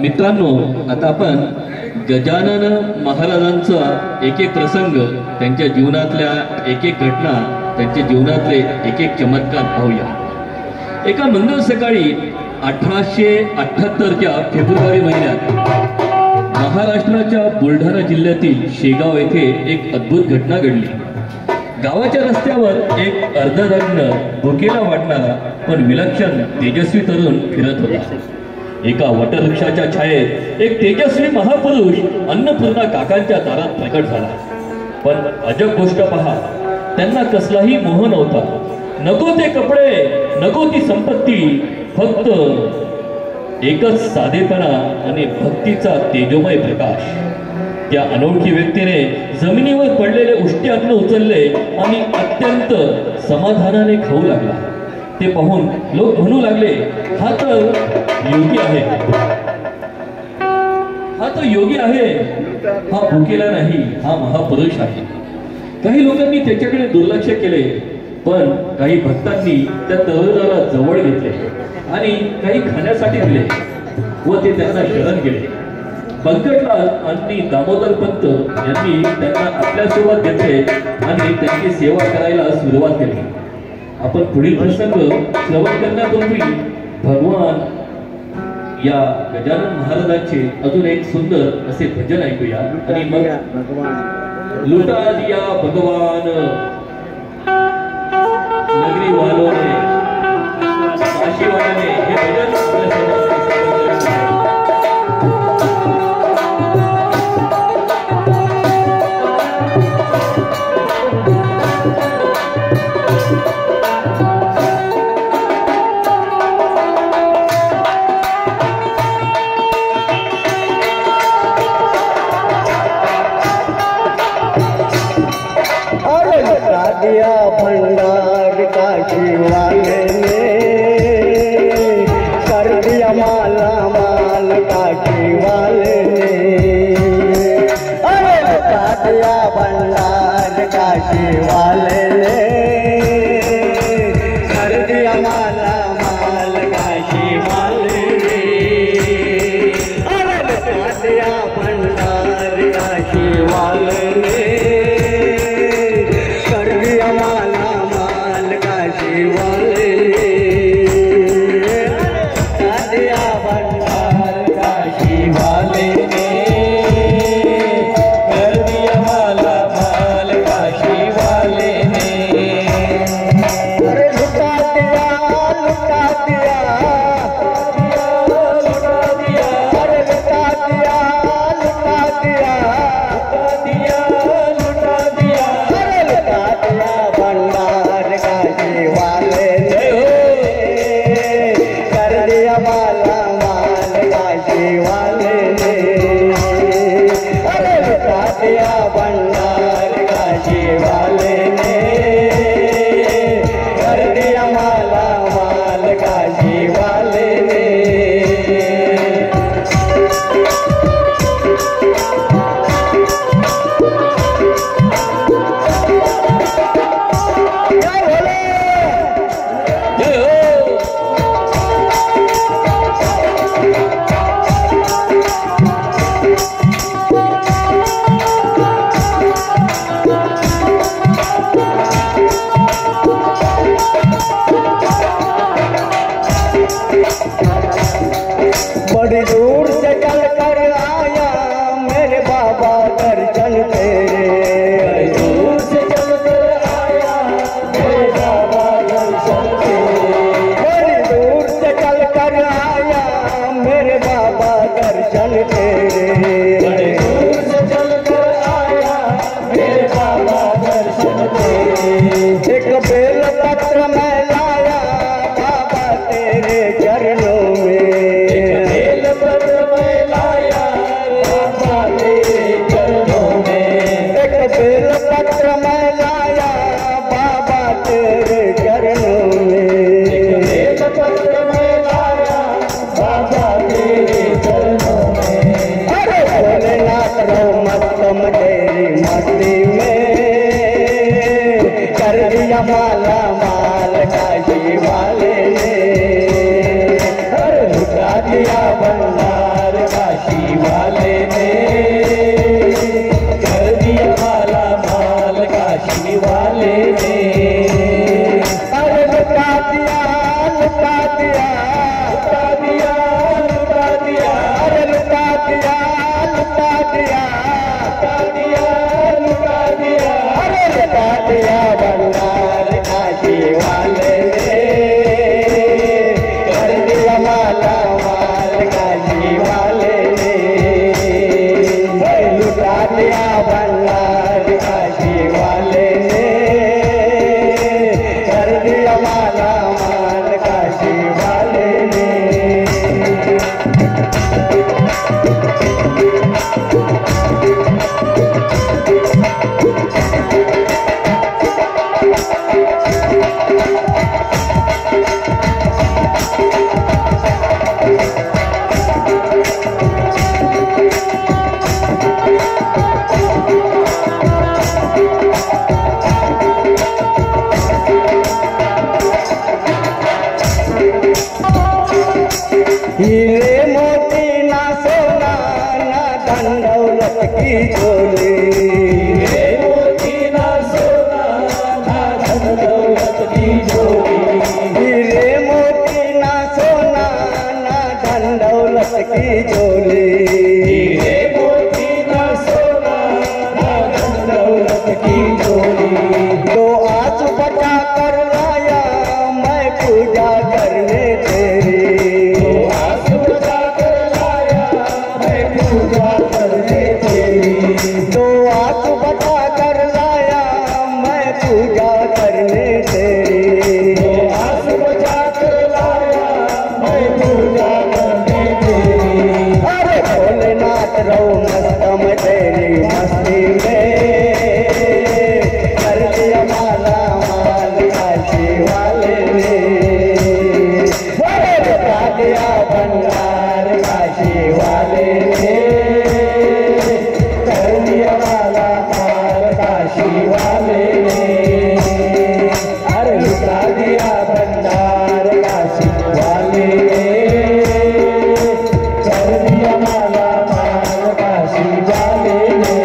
मित्रांनो, आता आपण गजानन महाराजांचा एक एक प्रसंग, त्यांच्या जीवनातल्या एक एक घटना, त्यांच्या जीवनातले एक एक चमत्कार पाहूया. एका मंगळ सकाळी 1878च्या फेब्रुवारी महिन्यात महाराष्ट्राच्या बुलढाणा जिल्ह्यातील शेगाव येथे एक अद्भुत घटना घडली. गावाच्या रस्त्यावर एक अर्धनग्न, भुकेला वाटणारा पण विलक्षण तेजस्वी तरुण फिरत होता. एका वटवृक्षाच्या छायेत एक तेजस्वी महापुरुष अन्नपूर्णा काकांच्या दारात प्रकट झाला. पण अजब गोष्ट पहा, त्यांना कसलाही मोह नव्हता. नको ते कपडे, नको ती संपत्ती, फक्त एकच साधेपणा आणि भक्तीचा तेजोमय प्रकाश. त्या अनोळखी व्यक्तीने जमिनीवर पडलेले उष्टी अन्न उचलले आणि अत्यंत समाधानाने खाऊ लागला. ते पाहून लोक म्हणू लागले, हा तर योगी आहे, हा तर योगी आहे, हा भुकेला नाही, हा महापुरुष आहे. काही लोकांनी त्याच्याकडे दुर्लक्ष केले, पण काही भक्तांनी त्या तरुणाला जवळ घेतले आणि काही खाण्यासाठी दिले व ते त्यांना शरण गेले. बंकटलाल आणि दामोदर पंत यांनी त्यांना आपल्यासोबत घेतले आणि त्यांची सेवा करायला सुरुवात केली. आपण पुढील प्रसंग श्रवण करण्यापूर्वी भगवान या गजानन महाराजांचे अजून एक सुंदर असे भजन ऐकूया आणि मग लुटा दिया भगवान नगरी वालों ने, काशी वालों ने, हे भजन दिया भंडार काशी वाले ने, कर दिया माला माल काशी वाले ने. अरे बता दिया भंडार काशी वाले ने, कर दिया माला माल काशी वाले ने. अरे बता दिया भंडार काशी वाले ने, माला माल काशी वाले ने. दिया भंडार काशी वाले ने, कर दिया माला माल काशी वाले ने. अरे लुटा दिया, लुटा दिया, लुटा दिया, अरे लुटा दिया, लुटा दिया, लुटा दिया, लुटा दिया, अरे लुटा दिया भंडार काशी वाले ने, कर दिया माला माल काशी वाले ने. अरे लुटा दिया भंडार काशी वाले ने, कर दिया माला माल काशी वाले ने. बड़ी दूर से चल कर आया मेरे बाबा दर्शन तेरे. दूर से चल कर आया मेरे बाबा दर्शन तेरे. बड़ी दूर से चल कर आया मेरे बाबा दर्शन तेरे. बड़ी दूर से चल कर आया मेरे बाबा दर्शन तेरे. एक बेल पत्र मैं लाया बाबा तेरे चरणों में. पत्र मैं लाया बाबा तेरे चरणों में. पत्र मैं लाया बाबा तेरे चरणों में. अरे भोलेनाथ रो मतम तेरी मस्ती में, कर दिया माला माल काशी वाले ने. अरे लुटा दिया भंडार काशी वाले ने। अरे लुटा दिया लुटा दिया लुटा दिया लुटा दिया, अरे लुटा दिया लुटा दिया लुटा दिया लुटा दिया, अरे लुटा दिया भंडार काशी वाले ने। कर दिया माला माल काशी वाले ने। लुटा दिया भंडार काशी वाले ने। कर दिया माला माल काशी वाले ने। हीरे मोती ना सोना ना धन दौलत की झोली। हीरे मोती ना सोना ना धन दौलत की झोली। हीरे मोती ना सोना ना धन दौलत की झोली। हीरे मोती ना सोना ना धन दौलत की झोली। तो आज बचा कर लाया मैं पूजा करने तेरी। पूजा करने तेरी, तो आंख बता कर लाया मैं पूजा करने तेरी। तो आंख बचा कर लाया मैं पूजा करने तेरी। अरे भोलेनाथ रहो मस्तम तेरी मस्ती में। कर दिया माला माल काशी वाले ने। अरे बता दिया भंडार काशी वाले ने। कर दिया माला माल काशी वाले ने। अरे लुटा दिया भंडार काशी वाले ने। कर दिया माला माल काशी वाले ने।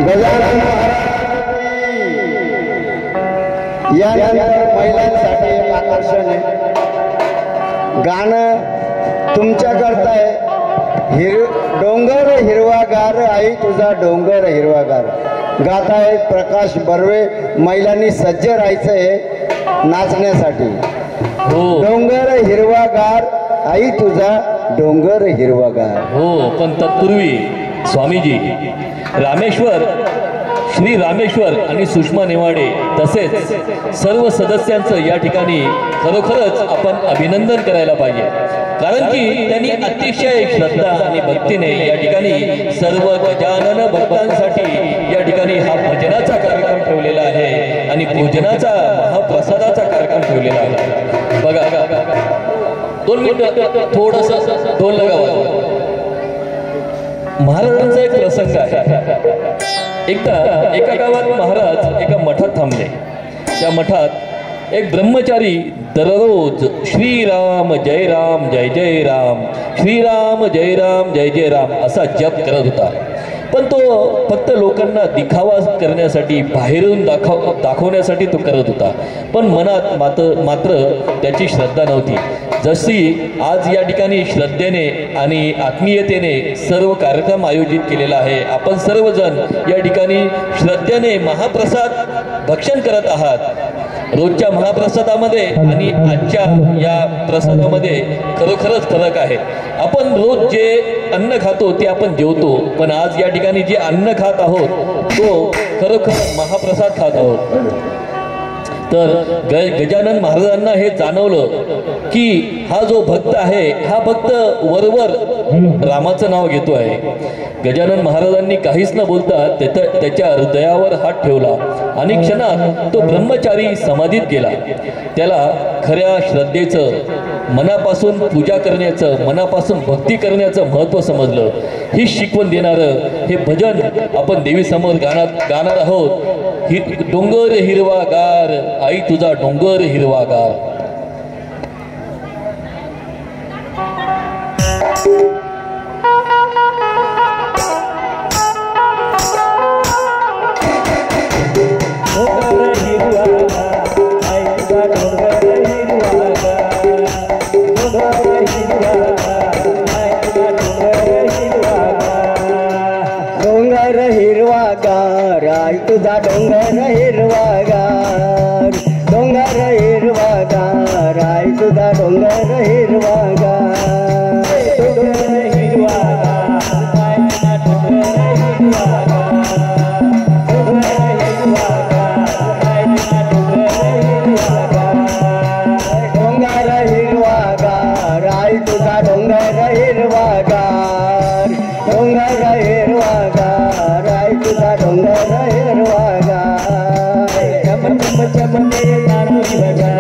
गजानन यानंतर महिलांसाठी एक आकर्षण आहे. गाणं तुमच्याकरता आहे. डोंगर हिरवागार आई तुझा डोंगर हिरवागार गात आहे प्रकाश बर्वे. महिलांनी सज्ज राहायचंय नाचण्यासाठी. डोंगर हिरवागार आई तुझा डोंगर हिरवागार. हो, पण तत्पूर्वी स्वामीजी रामेश्वर, श्री रामेश्वर आणि सुषमा नेवाडे तसेच सर्व सदस्यांचं या ठिकाणी खरोखरच आपण अभिनंदन करायला पाहिजे. कारण की त्यांनी अतिशय श्रद्धा आणि भक्तीने या ठिकाणी सर्व गजानन भक्तांसाठी या ठिकाणी हा भजनाचा कार्यक्रम ठेवलेला आहे आणि भोजनाचा महाप्रसादाचा कार्यक्रम ठेवलेला आहे. बघा 2 मिनिटं थोडस ढोल लगावा. महाराजांचा एक प्रसंग आहे. एकदा एका गावात महाराज एका मठात थांबले. त्या मठात एक ब्रह्मचारी दररोज श्रीराम जय राम जय जय राम, श्रीराम जय राम जय जय राम असा जप करत होता. पण तो फक्त लोकांना दिखावा करण्यासाठी, बाहेरून दाखवण्यासाठी तो करत होता. पण मनात मात्र त्याची श्रद्धा नव्हती. जशी आज या ठिकाणी श्रद्धेने आणि आत्मीयतेने सर्व कार्यक्रम आयोजित केलेला आहे. आपण सर्वजण या ठिकाणी श्रद्धेने महाप्रसाद भक्षण करत आहात. रोजच्या महाप्रसादामध्ये आणि आजच्या या प्रसादामध्ये खरोखरच फरक आहे. आपण रोज जे अन्न खातो ते आपण जेवतो, पण आज या ठिकाणी जे अन्न खात आहोत तो खरोखर महाप्रसाद खात आहोत. तर गजानन महाराजांना हे जाणवलं की हा जो भक्त आहे हा भक्त वरवर रामाचं नाव घेतो आहे. गजानन महाराजांनी काहीच न बोलता त्याच्या हृदयावर हात ठेवला आणि क्षणात तो ब्रह्मचारी समाधीत गेला. त्याला खऱ्या श्रद्धेचं, मनापासून पूजा करण्याचं, मनापासून भक्ती करण्याचं महत्त्व समजलं. ही शिकवण देणारं हे भजन आपण देवीसमोर गाणार आहोत. डोंगर हिरवागार आई तुझा डोंगर हिरवागार. तुझा डोंगर हिरवागार, डोंगर हिरवागार आई तुझा डोंगर हिरवागार. डोंगर हिरवागार आई तुझा डोंगर हिरवागार, डोंगर हिरवागार आई तुझा डोंगर हिरवागार. डोंगर हिरवागार आई तुझा डोंगर हिरवागार, डोंगर हिरवागार आई तुझा डोंगर चमने नानुरी बजा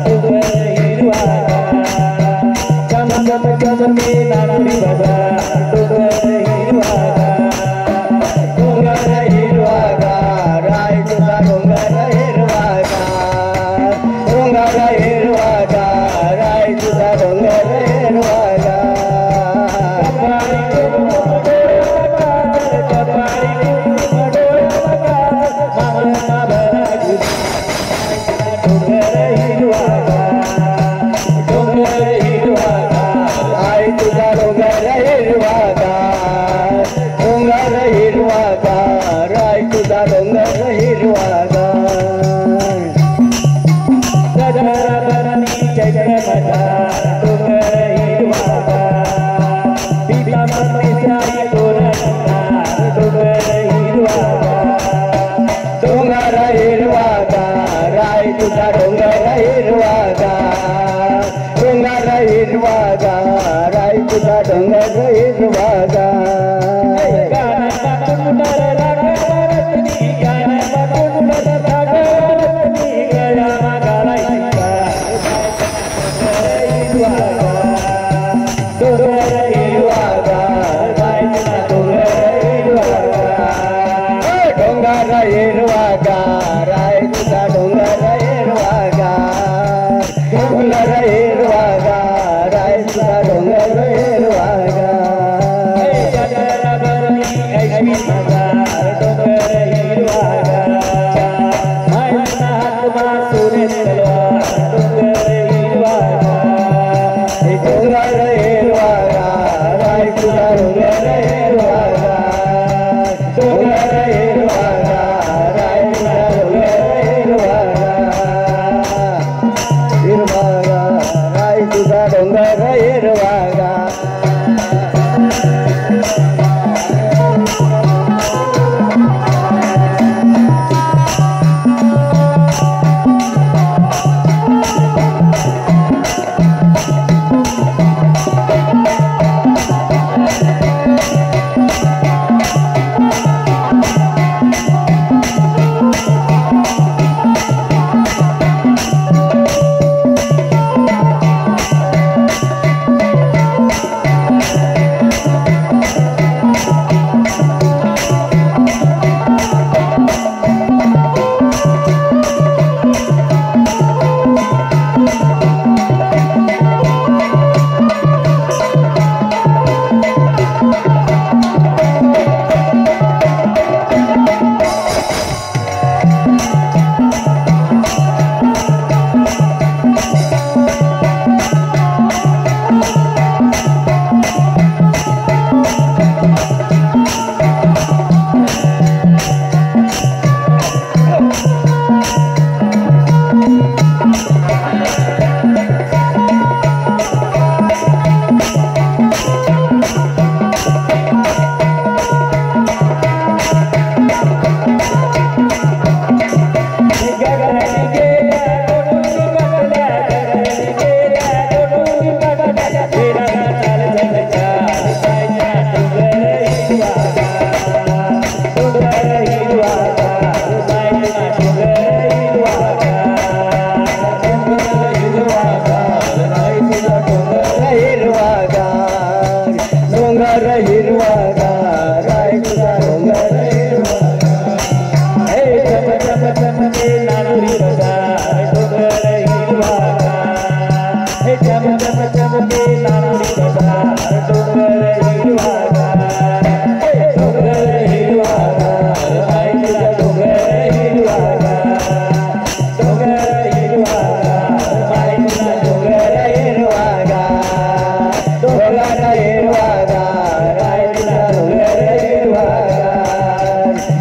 डोंगर हिरवागार, चमने नानुरी बजा डोंगर हिरवागार. डोंगर हिरवागार आई तुझा डोंगर हिरवागार, डोंगर हिरवागार आई तुझा डोंगर हिरवागार. डोंगर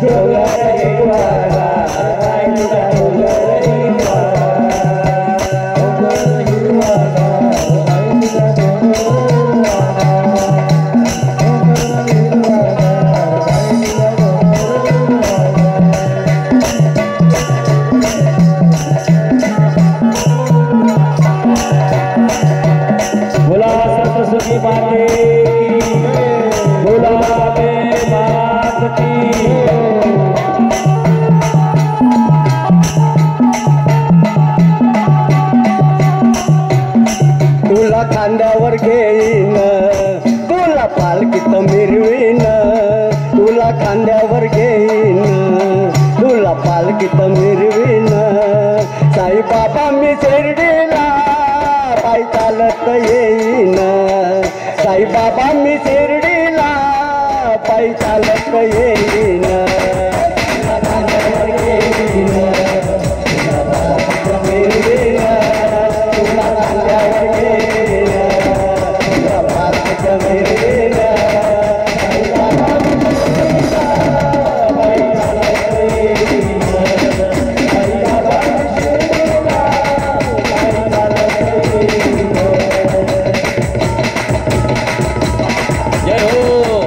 डोंगर हिरवागार आई तुझा डोंगर तुला खांद्यावर घेईन तुला पालखीत मिरवीन तुला खांद्यावर घेईन तुला पालखीत मिरवीन साईबाबा मी शिर्डीला पायी चालत येईन साईबाबा मी शिर्डीला पायी चालत येईन तुला खांद्यावर घेईन तुला पालखीत मिरवीन तुला खांद्यावर घेईन तुला पालखीत मिरवीन साईबाबा मी शिर्डीला पायी चालत येईन साईबाबा मी शिर्डीला पायी चालत येईन जय हो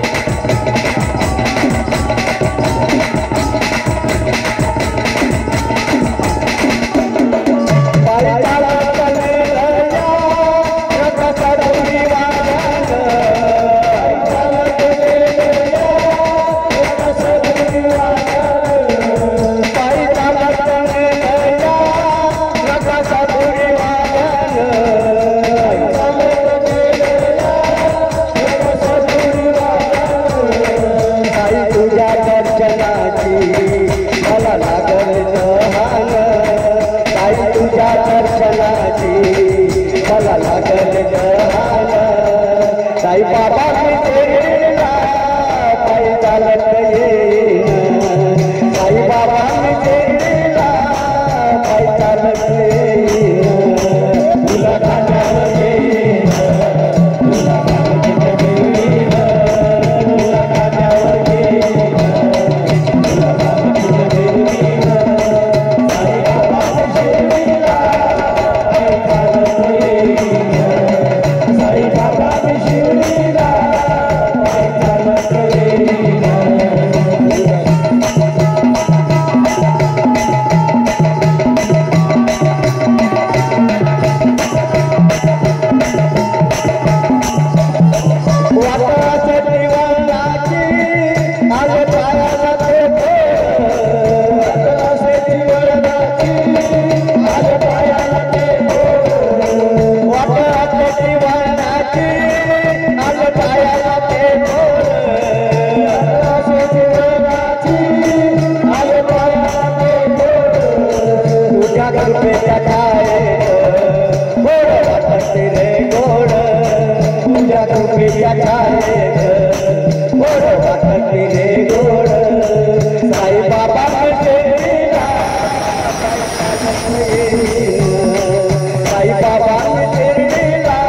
साईबाबा मी शिर्डीला पायी चालत येईन साईबाबा मी शिर्डीला पायी चालत येईन तुला खांद्यावर घेईन तुला पालखीत मिरवीन तुला खांद्यावर घेईन तुला पालखीत मिरवीन साईबाबा मी शिर्डीला पायी चालत येईन साईबाबा मी शिर्डीला पायी चालत येईन वाटाच्या दिवाणाची आले पायाला ते वाटाच्या दिवाणाची आले पायाला ते वाटाच्या दिवाणाची आले पायाला ते वाटाच्या दिवाणाची आले पायाला ते तुझ्या कृपेच्या छायेत गोड वाटते रे गोड तुझ्या कृपेच्या छायेत गोड वाटते रे गोड साईबाबा मी शिर्डीला पायी चालत येईन साईबाबा मी शिर्डीला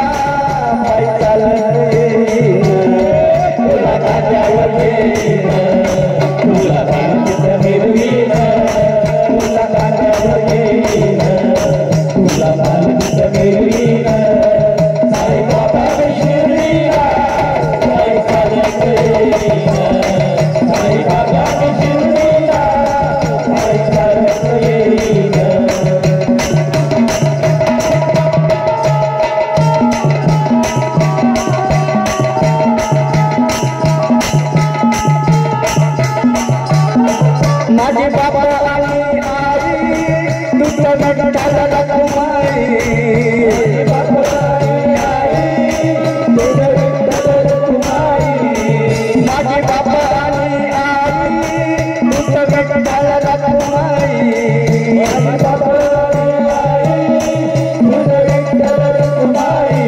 पायी चालत येईन तुला खांद्यावर घेईन तुला पालखीत मिरवीन तुला खांद्यावर घेईन तुला पालखीत मिरवीन साईबाबा मी शिर्डीला पायी चालत येईन साईबाबा मी शिर्डीला पायी चालत येईन माझे बाबा आणि आई तुझ्या विठ्ठलाला कुमारी बाबा आणि आई तुझ्या विठ्ठलाला कुमारी माझे बाबा आणि आई तुझ्या विठ्ठलाला कुमारी माझे बाबा आणि आई तुझ्या विठ्ठलाला कुमारी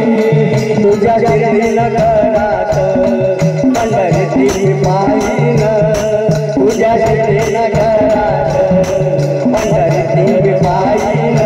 तुझ्या शिर्डी नगरात पंढरीची पायीन तुझ्या शिर्डी नगरात पंढरीची पायीन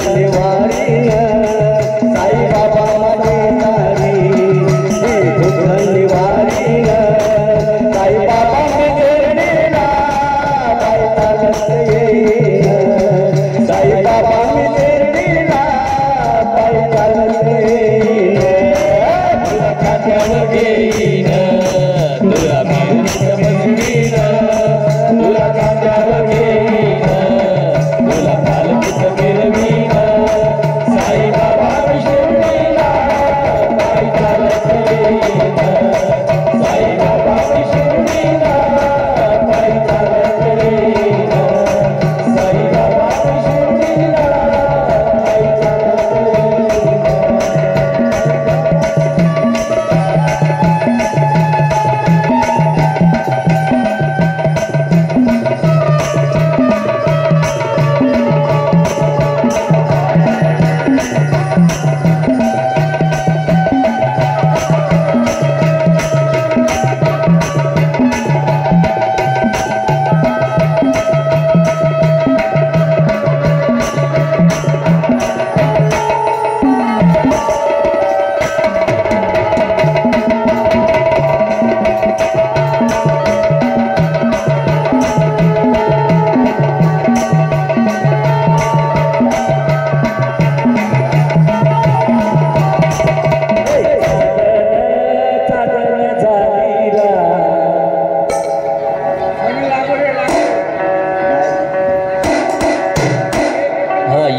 धन्यवारी साई बाबा माझे तारी खूप धन्यवारी साई बाबा मी तेरडीला पाय चालत येईन साई बाबा मी तेरडीला पाय चालत येईन तुला खात्यावर घेईन तुला मेहनत बसवीन तुला खात्यावर घेईन तुला पालखीत फिरवीन साई बाबा मी शिर्डीला पाय चालत येईन साई बाबा मी शिर्डीला पाय चालत येईन साई बाबा मी शिर्डीला पाय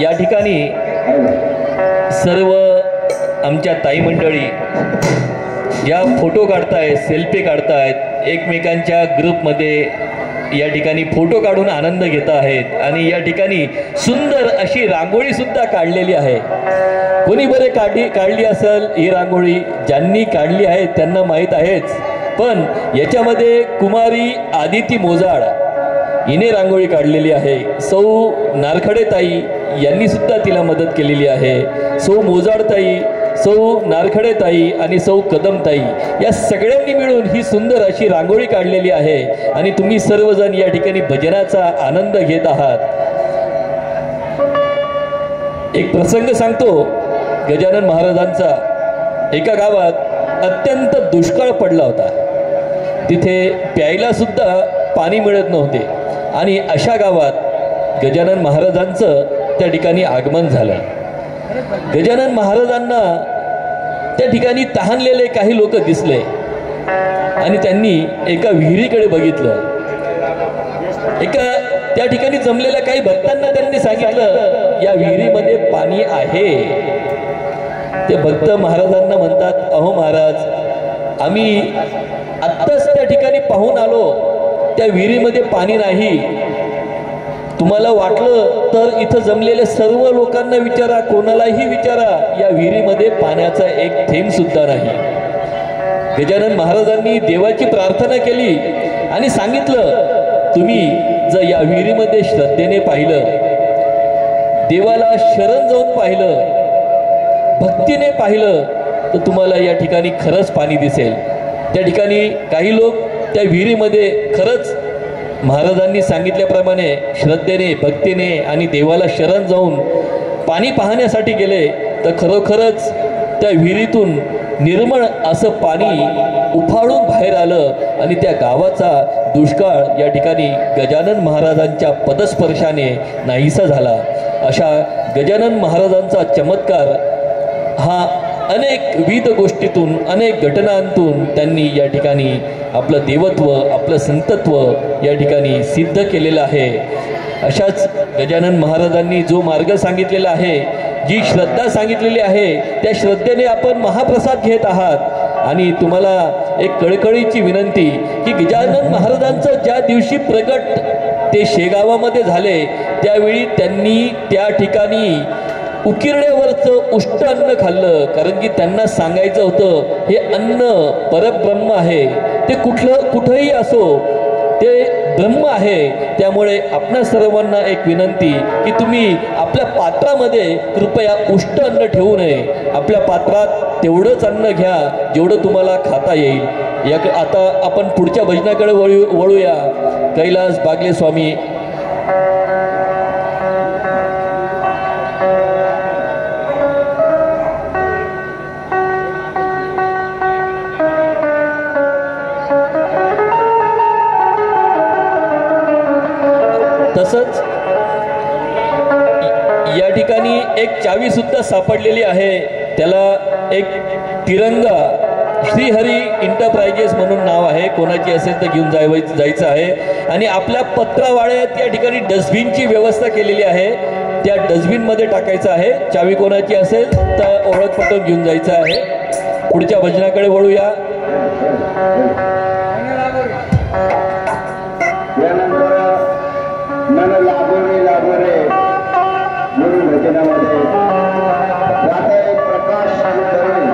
या ठिकाणी सर्व आमच्या ताई मंडळी या फोटो काढतायत, सेल्फी काढतायत, एकमेकांच्या ग्रुपमध्ये या ठिकाणी फोटो काढून आनंद घेत आहेत आणि या ठिकाणी सुंदर अशी रांगोळी सुद्धा काढलेली आहे. कोणी बरे काढली असेल ही रांगोळी, ज्यांनी काढली आहे त्यांना माहीत आहेच. पण याच्यामध्ये कुमारी आदिती मोजाळ हिने रांगोळी काढलेली आहे. सौ नारखडेताई यांनी सुद्धा तिला मदत केलेली आहे. सौ मोजाळताई, सौ नारखडेताई आणि सौ कदमताई या सगळ्यांनी मिळून ही सुंदर अशी रांगोळी काढलेली आहे आणि तुम्ही सर्वजण या ठिकाणी भजनाचा आनंद घेत आहात. एक प्रसंग सांगतो गजानन महाराजांचा. एका गावात अत्यंत दुष्काळ पडला होता. तिथे प्यायला सुद्धा पाणी मिळत नव्हते आणि अशा गावात गजानन महाराजांचं त्या ठिकाणी आगमन झालं. गजानन महाराजांना त्या ठिकाणी तहानलेले काही लोक दिसले आणि त्यांनी एका विहिरीकडे बघितलं. एका त्या ठिकाणी जमलेल्या काही भक्तांना त्यांनी सांगितलं या विहिरीमध्ये पाणी आहे. ते भक्त महाराजांना म्हणतात, अहो महाराज, आम्ही आत्ताच त्या ठिकाणी पाहून आलो, त्या विहिरीमध्ये पाणी नाही. तुम्हाला वाटलं तर इथं जमलेल्या सर्व लोकांना विचारा, कोणालाही विचारा, या विहिरीमध्ये पाण्याचा एक थेंब सुद्धा नाही. गजानन महाराजांनी देवाची प्रार्थना केली आणि सांगितलं, तुम्ही जर या विहिरीमध्ये श्रद्धेने पाहिलं, देवाला शरण जाऊन पाहिलं, भक्तीने पाहिलं तर तुम्हाला या ठिकाणी खरंच पाणी दिसेल. त्या ठिकाणी काही लोक त्या विहिरीमध्ये खरंच महाराजांनी सांगितल्याप्रमाणे श्रद्धेने, भक्तीने आणि देवाला शरण जाऊन पाणी पाहण्यासाठी गेले तर खरोखरच त्या विहिरीतून निर्मळ असं पाणी उफाळून बाहेर आलं आणि त्या गावाचा दुष्काळ या ठिकाणी गजानन महाराजांच्या पदस्पर्शाने नाहीसा झाला. अशा गजानन महाराजांचा चमत्कार हा अनेक विविध गोष्टीतून, अनेक घटनांतून त्यांनी या ठिकाणी आपलं देवत्व, आपलं संतत्व या ठिकाणी सिद्ध केलेलं आहे. अशाच गजानन महाराजांनी जो मार्ग सांगितलेला आहे, जी श्रद्धा सांगितलेली आहे, त्या श्रद्धेने आपण महाप्रसाद घेत आहात. आणि तुम्हाला एक कळकळीची विनंती की गजानन महाराजांचं ज्या दिवशी प्रगट ते शेगावामध्ये झाले त्यावेळी त्यांनी त्या ठिकाणी उकिरड्यावरचं उष्ट अन्न खाल्लं. कारण की त्यांना सांगायचं होतं हे अन्न परब्रह्म आहे, ते कुठंही असो ते ब्रह्म आहे. त्यामुळे आपणा सर्वांना एक विनंती की तुम्ही आपल्या पात्रामध्ये कृपया उष्ट अन्न ठेवू नये. आपल्या पात्रात तेवढंच अन्न घ्या जेवढं तुम्हाला खाता येईल. आता आपण पुढच्या भजनाकडे वळूया. कैलास बागले स्वामी तसंच या ठिकाणी एक चावी सुद्धा सापडलेली आहे, त्याला एक तिरंगा श्रीहरी इंटरप्राइजेस म्हणून नाव आहे, कोणाची असेल तर घेऊन जायचं आहे. आणि आपल्या पत्रावाड्यात या ठिकाणी डस्टबिनची व्यवस्था केलेली आहे, त्या डस्टबिनमध्ये टाकायचं आहे. चावी कोणाची असेल तर ओळखपत्र घेऊन जायचं आहे. पुढच्या भजनाकडे वळूया. मन लागोरे लागोरे म्हणून भजनामध्ये राहते प्रकाश करून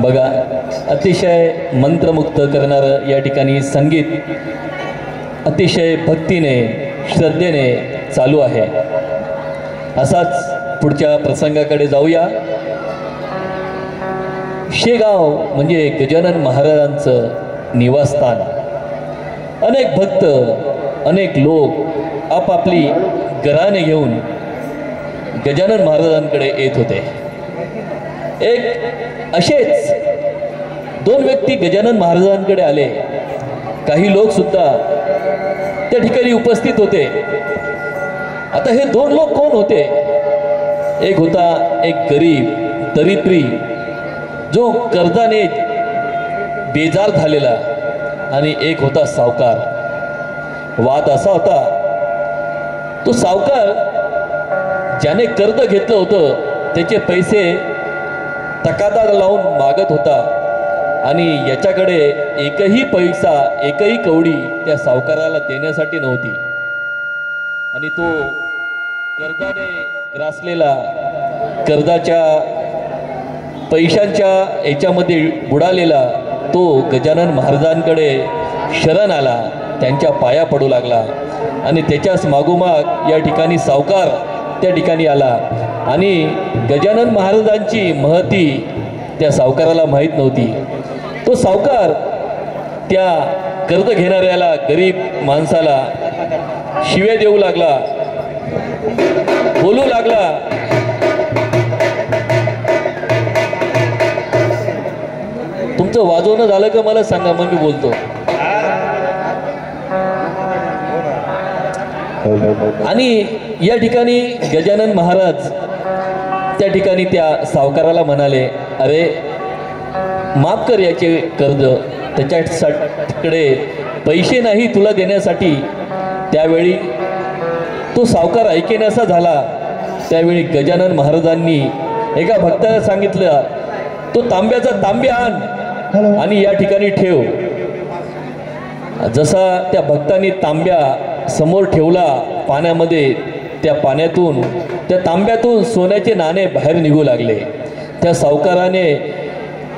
बघा, अतिशय मंत्रमुग्ध करणारं या ठिकाणी संगीत अतिशय भक्तीने श्रद्धेने चालू आहे. असाच पुढच्या प्रसंगाकडे जाऊया. शेगाव म्हणजे गजानन महाराजांचं निवासस्थान. अनेक भक्त, अनेक लोक आपापली घराणे घेऊन गजानन महाराजांकडे येत होते. एक असेच दोन व्यक्ती गजानन महाराजांकडे आले. काही लोक सुद्धा त्या ठिकाणी उपस्थित होते. आता हे दोन लोक कोण होते? एक होता एक गरीब दरिद्री, जो कर्जाने बेजार झालेला, आणि एक होता सावकार. वाद असा होता, तो सावकार ज्याने कर्ज घेतलं होतं त्याचे पैसे तकादा लावून मागत होता, आणि याच्याकडे एकही पैसा, एकही कवडी त्या सावकाराला देण्यासाठी नव्हती. आणि तो कर्जाने ग्रासलेला, कर्जाच्या पैशांच्या याच्यामध्ये बुडालेला तो गजानन महाराजांकडे शरण आला, त्यांच्या पाया पडू लागला. आणि त्याच्याच मागोमाग या ठिकाणी सावकार त्या ठिकाणी आला. आणि गजानन महाराजांची महती त्या सावकाराला माहीत नव्हती. तो सावकार त्या कर्ज घेणाऱ्याला, गरीब माणसाला शिव्या देऊ लागला, बोलू लागला. तुमचं वाजवणं झालं का मला सांगा, मग मी बोलतो. आणि या ठिकाणी गजानन महाराज त्या ठिकाणी त्या सावकाराला म्हणाले, अरे माफ कर याचे कर्ज, त्याच्याकडे पैसे नाही तुला देण्यासाठी. त्यावेळी तो सावकार ऐकेनासा झाला. त्यावेळी गजानन महाराजांनी एका भक्ताला सांगितलं, तो तांब्याचा तांब्या आण आणि या ठिकाणी ठेव. जसा त्या भक्तांनी तांब्या समोर ठेवला पाण्यामध्ये, त्या पाण्यातून, त्या तांब्यातून सोन्याचे नाणे बाहेर निघू लागले. त्या सावकाराने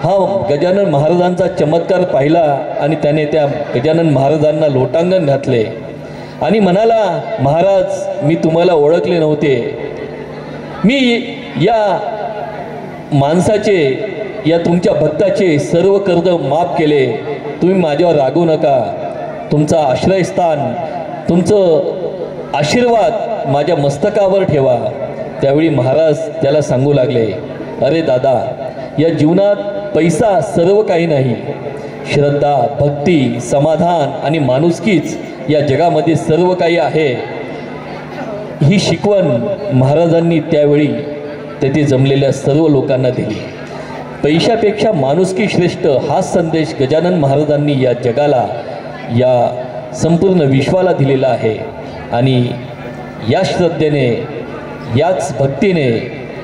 हा गजानन महाराजांचा चमत्कार पाहिला आणि त्याने त्या गजानन महाराजांना लोटांगण घातले आणि म्हणाला, महाराज मी तुम्हाला ओळखले नव्हते. मी या माणसाचे, या तुमच्या भक्ताचे सर्व कर्ज माफ केले. तुम्ही माझ्यावर रागू नका. तुमचा आश्रयस्थान, तुमचं आशीर्वाद माझ्या मस्तकावर ठेवा. त्यावेळी महाराज त्याला सांगू लागले, अरे दादा, या जीवनात पैसा सर्व काही नाही. श्रद्धा, भक्ती, समाधान आणि माणुसकीच या जगामध्ये सर्व काही आहे. ही शिकवण महाराजांनी त्यावेळी तेथे जमलेल्या सर्व लोकांना दिली. पैशापेक्षा माणुसकी श्रेष्ठ हा संदेश गजानन महाराजांनी या जगाला, या संपूर्ण विश्वाला दिलेला आहे. आणि या श्रद्धेने, याच भक्तीने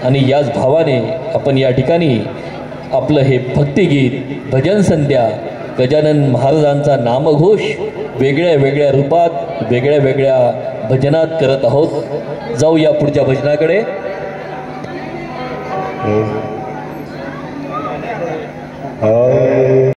आणि याच भावाने आपण या ठिकाणी आपलं हे भक्तिगीत, भजन संध्या, गजानन महाराजांचा नामघोष वेगळ्या वेगळ्या रूपात, वेगळ्या वेगळ्या भजनात करत आहोत. जाऊ या पुढच्या भजनाकडे.